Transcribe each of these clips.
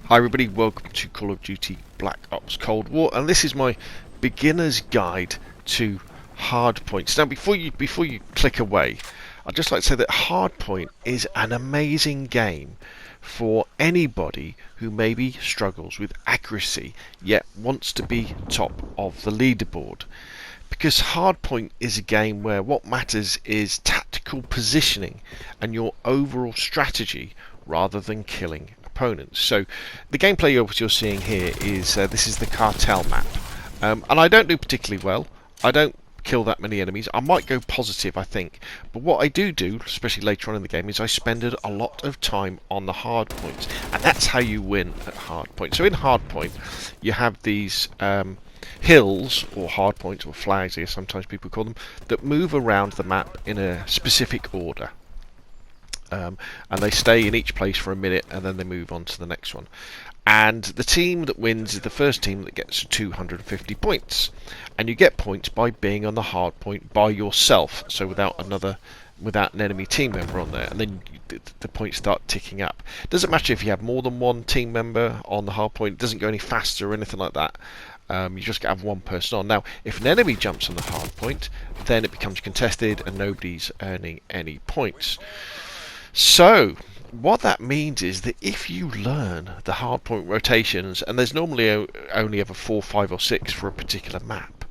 Hi everybody, welcome to Call of Duty Black Ops Cold War, and this is my beginner's guide to Hardpoint. Now before you click away, I'd just like to say that Hardpoint is an amazing game for anybody who maybe struggles with accuracy yet wants to be top of the leaderboard. Because Hardpoint is a game where what matters is tactical positioning and your overall strategy rather than killing opponents. So the gameplay you're seeing here is this is the cartel map, and I don't do particularly well. I don't kill that many enemies. I might go positive, I think, but what I do, especially later on in the game, is I spend a lot of time on the hard points, and that's how you win at Hardpoint. So in Hardpoint you have these hills, or hardpoints, or flags, I guess sometimes people call them, that move around the map in a specific order. And they stay in each place for a minute and then they move on to the next one. And the team that wins is the first team that gets 250 points. And you get points by being on the hard point by yourself, so without an enemy team member on there, and then the points start ticking up. It doesn't matter if you have more than one team member on the hard point, it doesn't go any faster or anything like that. You just have one person on. Now, if an enemy jumps on the hard point, then it becomes contested and nobody's earning any points. So what that means is that if you learn the hardpoint rotations, and there's normally only ever 4, 5 or 6 for a particular map,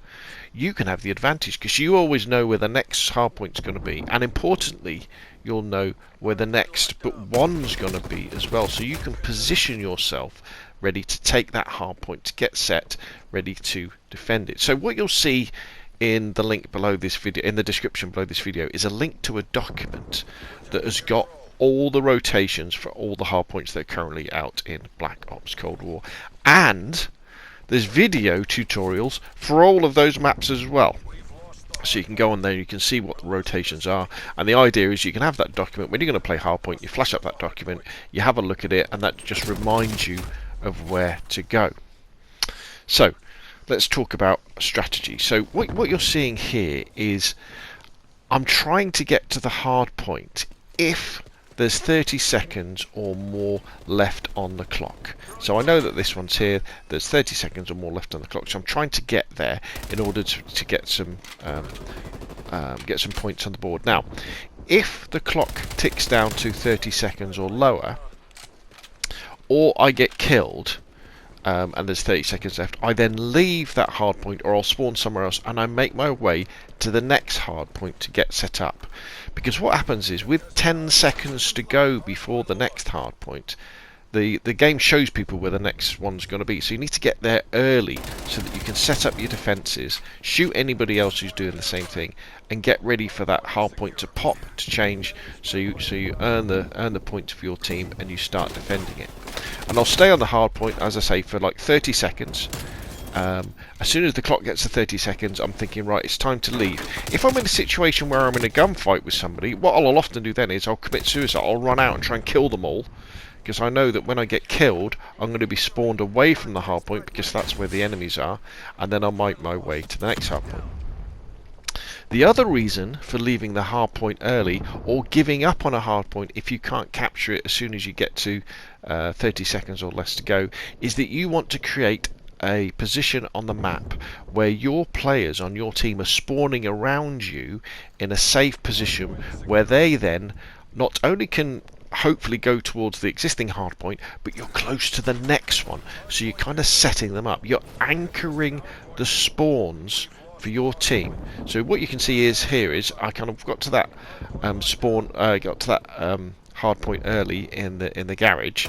you can have the advantage because you always know where the next hardpoint's going to be, and importantly you'll know where the next but one's going to be as well, so you can position yourself ready to take that hardpoint, to get set, ready to defend it. So what you'll see in the link below this video, in the description below this video, is a link to a document that has got all the rotations for all the hardpoints that are currently out in Black Ops Cold War, and there's video tutorials for all of those maps as well. So you can go on there and you can see what the rotations are, and the idea is you can have that document when you're going to play Hardpoint. You flash up that document, you have a look at it, and that just reminds you of where to go. So let's talk about strategy. So what you're seeing here is I'm trying to get to the hard point if there's 30 seconds or more left on the clock. So I know that this one's here, there's 30 seconds or more left on the clock, so I'm trying to get there in order to get some points on the board. Now, if the clock ticks down to 30 seconds or lower, or I get killed, and there's 30 seconds left, I then leave that hard point, or I'll spawn somewhere else and I make my way to the next hard point to get set up. Because what happens is, with 10 seconds to go before the next hard point, the game shows people where the next one's going to be. So you need to get there early so that you can set up your defences, shoot anybody else who's doing the same thing, and get ready for that hard point to pop, to change, so you earn the points for your team and you start defending it. And I'll stay on the hard point, as I say, for like 30 seconds. As soon as the clock gets to 30 seconds, I'm thinking, right, it's time to leave. If I'm in a situation where I'm in a gunfight with somebody, what I'll often do then is I'll commit suicide. I'll run out and try and kill them all, because I know that when I get killed, I'm going to be spawned away from the hardpoint, because that's where the enemies are, and then I'll make my way to the next hardpoint. The other reason for leaving the hardpoint early, or giving up on a hardpoint if you can't capture it as soon as you get to 30 seconds or less to go, is that you want to create a position on the map where your players on your team are spawning around you in a safe position, where they then not only can hopefully go towards the existing hardpoint, but you're close to the next one, so you're kind of setting them up. You're anchoring the spawns for your team. So what you can see is here is I kind of got to that hard point early in the garage,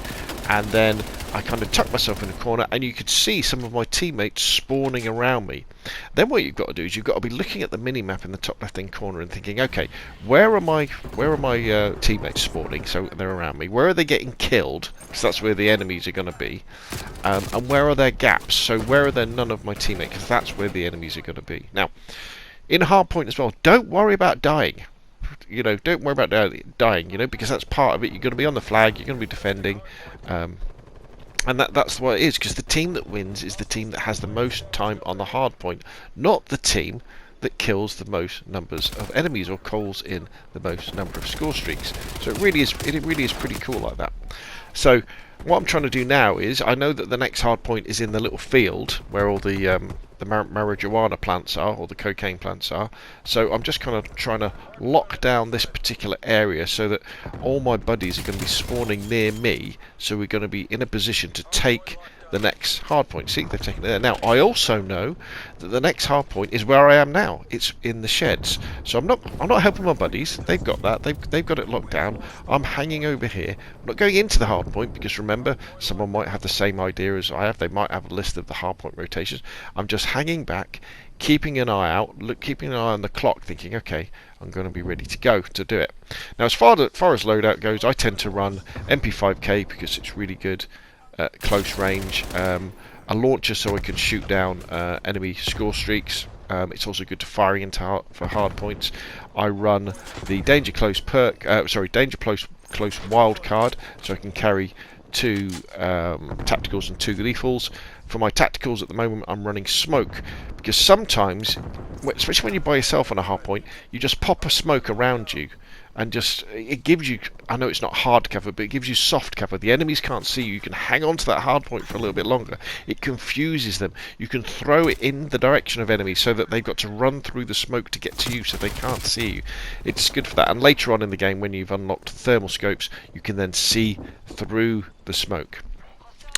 and then I kind of tucked myself in a corner, and you could see some of my teammates spawning around me. Then what you've got to do is you've got to be looking at the mini map in the top left hand corner and thinking, okay, where are my teammates spawning, so they're around me? Where are they getting killed, because that's where the enemies are going to be, and where are there gaps, so where are there none of my teammates, because that's where the enemies are going to be. Now in hardpoint as well, don't worry about dying. You know, don't worry about dying, you know, because that's part of it. You're going to be on the flag, you're going to be defending, and that's what it is, because the team that wins is the team that has the most time on the hard point, not the team that kills the most numbers of enemies or calls in the most number of score streaks. So it really is pretty cool like that. So what I'm trying to do now is, I know that the next hard point is in the little field where all the marijuana plants are, or the cocaine plants are. So I'm just kind of trying to lock down this particular area so that all my buddies are going to be spawning near me, so we're going to be in a position to take the next hard point. See, they've taken it there. Now, I also know that the next hard point is where I am now. It's in the sheds. So I'm not helping my buddies. They've got that. They've got it locked down. I'm hanging over here. I'm not going into the hard point, because remember, someone might have the same idea as I have. They might have a list of the hard point rotations. I'm just hanging back, keeping an eye out, keeping an eye on the clock, thinking, okay, I'm going to be ready to go to do it. Now, as far as loadout goes, I tend to run MP5K because it's really good at close range. A launcher so I can shoot down enemy score streaks. It's also good to firing into for hard points. I run the danger close wild card, so I can carry 2 tacticals and 2 lethals. For my tacticals at the moment, I'm running smoke, because sometimes, especially when you're by yourself on a hard point, you just pop a smoke around you, and it gives you, I know it's not hard cover, but it gives you soft cover. The enemies can't see you. You can hang on to that hard point for a little bit longer. It confuses them. You can throw it in the direction of enemies so that they've got to run through the smoke to get to you, so they can't see you. It's good for that. And later on in the game, when you've unlocked thermal scopes, you can then see through the smoke.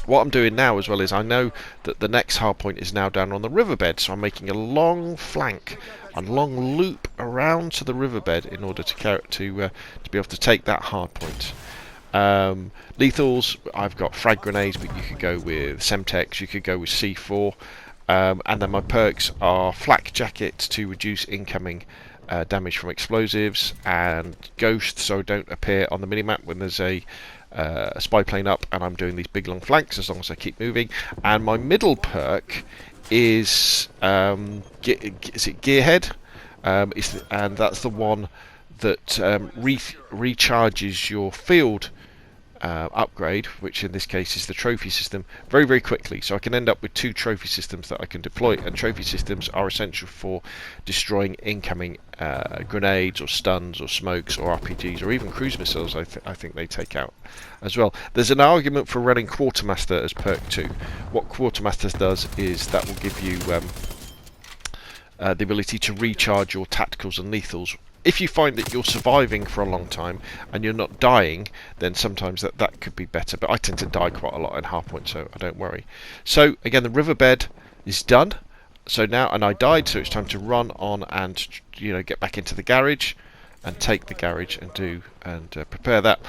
What I'm doing now as well is, I know that the next hard point is now down on the riverbed, so I'm making a long flank, a long loop around to the riverbed in order to be able to take that hard point. Lethals, I've got frag grenades, but you could go with Semtex, you could go with C4, and then my perks are flak jacket to reduce incoming damage from explosives, and ghost so I don't appear on the minimap when there's a spy plane up and I'm doing these big long flanks, as long as I keep moving. And my middle perk is is it Gearhead? And that's the one that recharges your field upgrade, which in this case is the trophy system, very, very quickly. So I can end up with 2 trophy systems that I can deploy, and trophy systems are essential for destroying incoming grenades or stuns or smokes or RPGs or even cruise missiles. I think they take out as well. There's an argument for running Quartermaster as perk 2. What Quartermaster does is that will give you the ability to recharge your tacticals and lethals. If you find that you're surviving for a long time and you're not dying, then sometimes that could be better. But I tend to die quite a lot in Hardpoint, so I don't worry. So again, the riverbed is done. So now, and I died, so it's time to run on and get back into the garage and take the garage and prepare that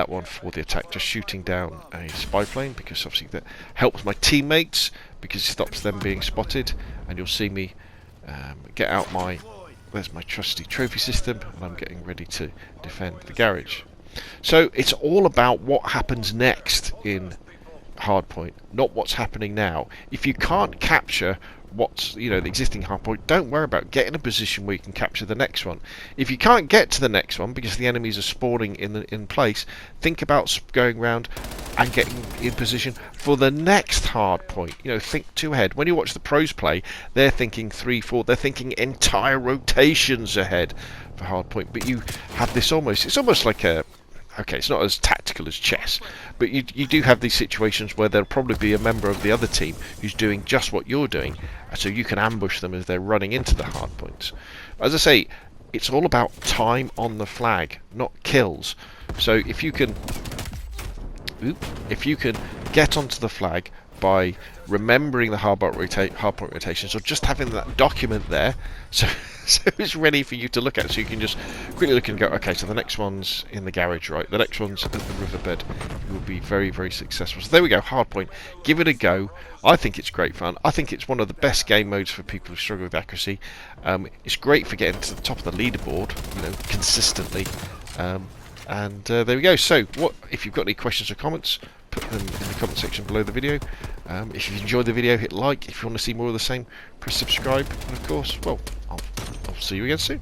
one for the attack. Just shooting down a spy plane, because obviously that helps my teammates, because it stops them being spotted. And you'll see me get out there's my trusty trophy system, and I'm getting ready to defend the garage. So it's all about what happens next in Hardpoint, not what's happening now. If you can't capture what's the existing hardpoint, don't worry about getting a position where you can capture the next one. If you can't get to the next one because the enemies are spawning in place, think about going around and getting in position for the next hardpoint. Think 2 ahead. When you watch the pros play, they're thinking 3, 4. They're thinking entire rotations ahead for hardpoint. But you have this it's almost like a. Okay, it's not as tactical as chess, but you do have these situations where there'll probably be a member of the other team who's doing just what you're doing, so you can ambush them as they're running into the hard points. As I say, it's all about time on the flag, not kills. So if you can get onto the flag by remembering the hardpoint rotations, or just having that document there, so it's ready for you to look at, so you can just quickly look and go, okay, so the next one's in the garage, right? The next one's at the riverbed. You will be very, very successful. So there we go, Hardpoint. Give it a go. I think it's great fun. I think it's one of the best game modes for people who struggle with accuracy. It's great for getting to the top of the leaderboard, consistently. And there we go. So, if you've got any questions or comments, put them in the comment section below the video. If you've enjoyed the video, hit like. If you want to see more of the same, press subscribe. And of course, well, I'll see you again soon.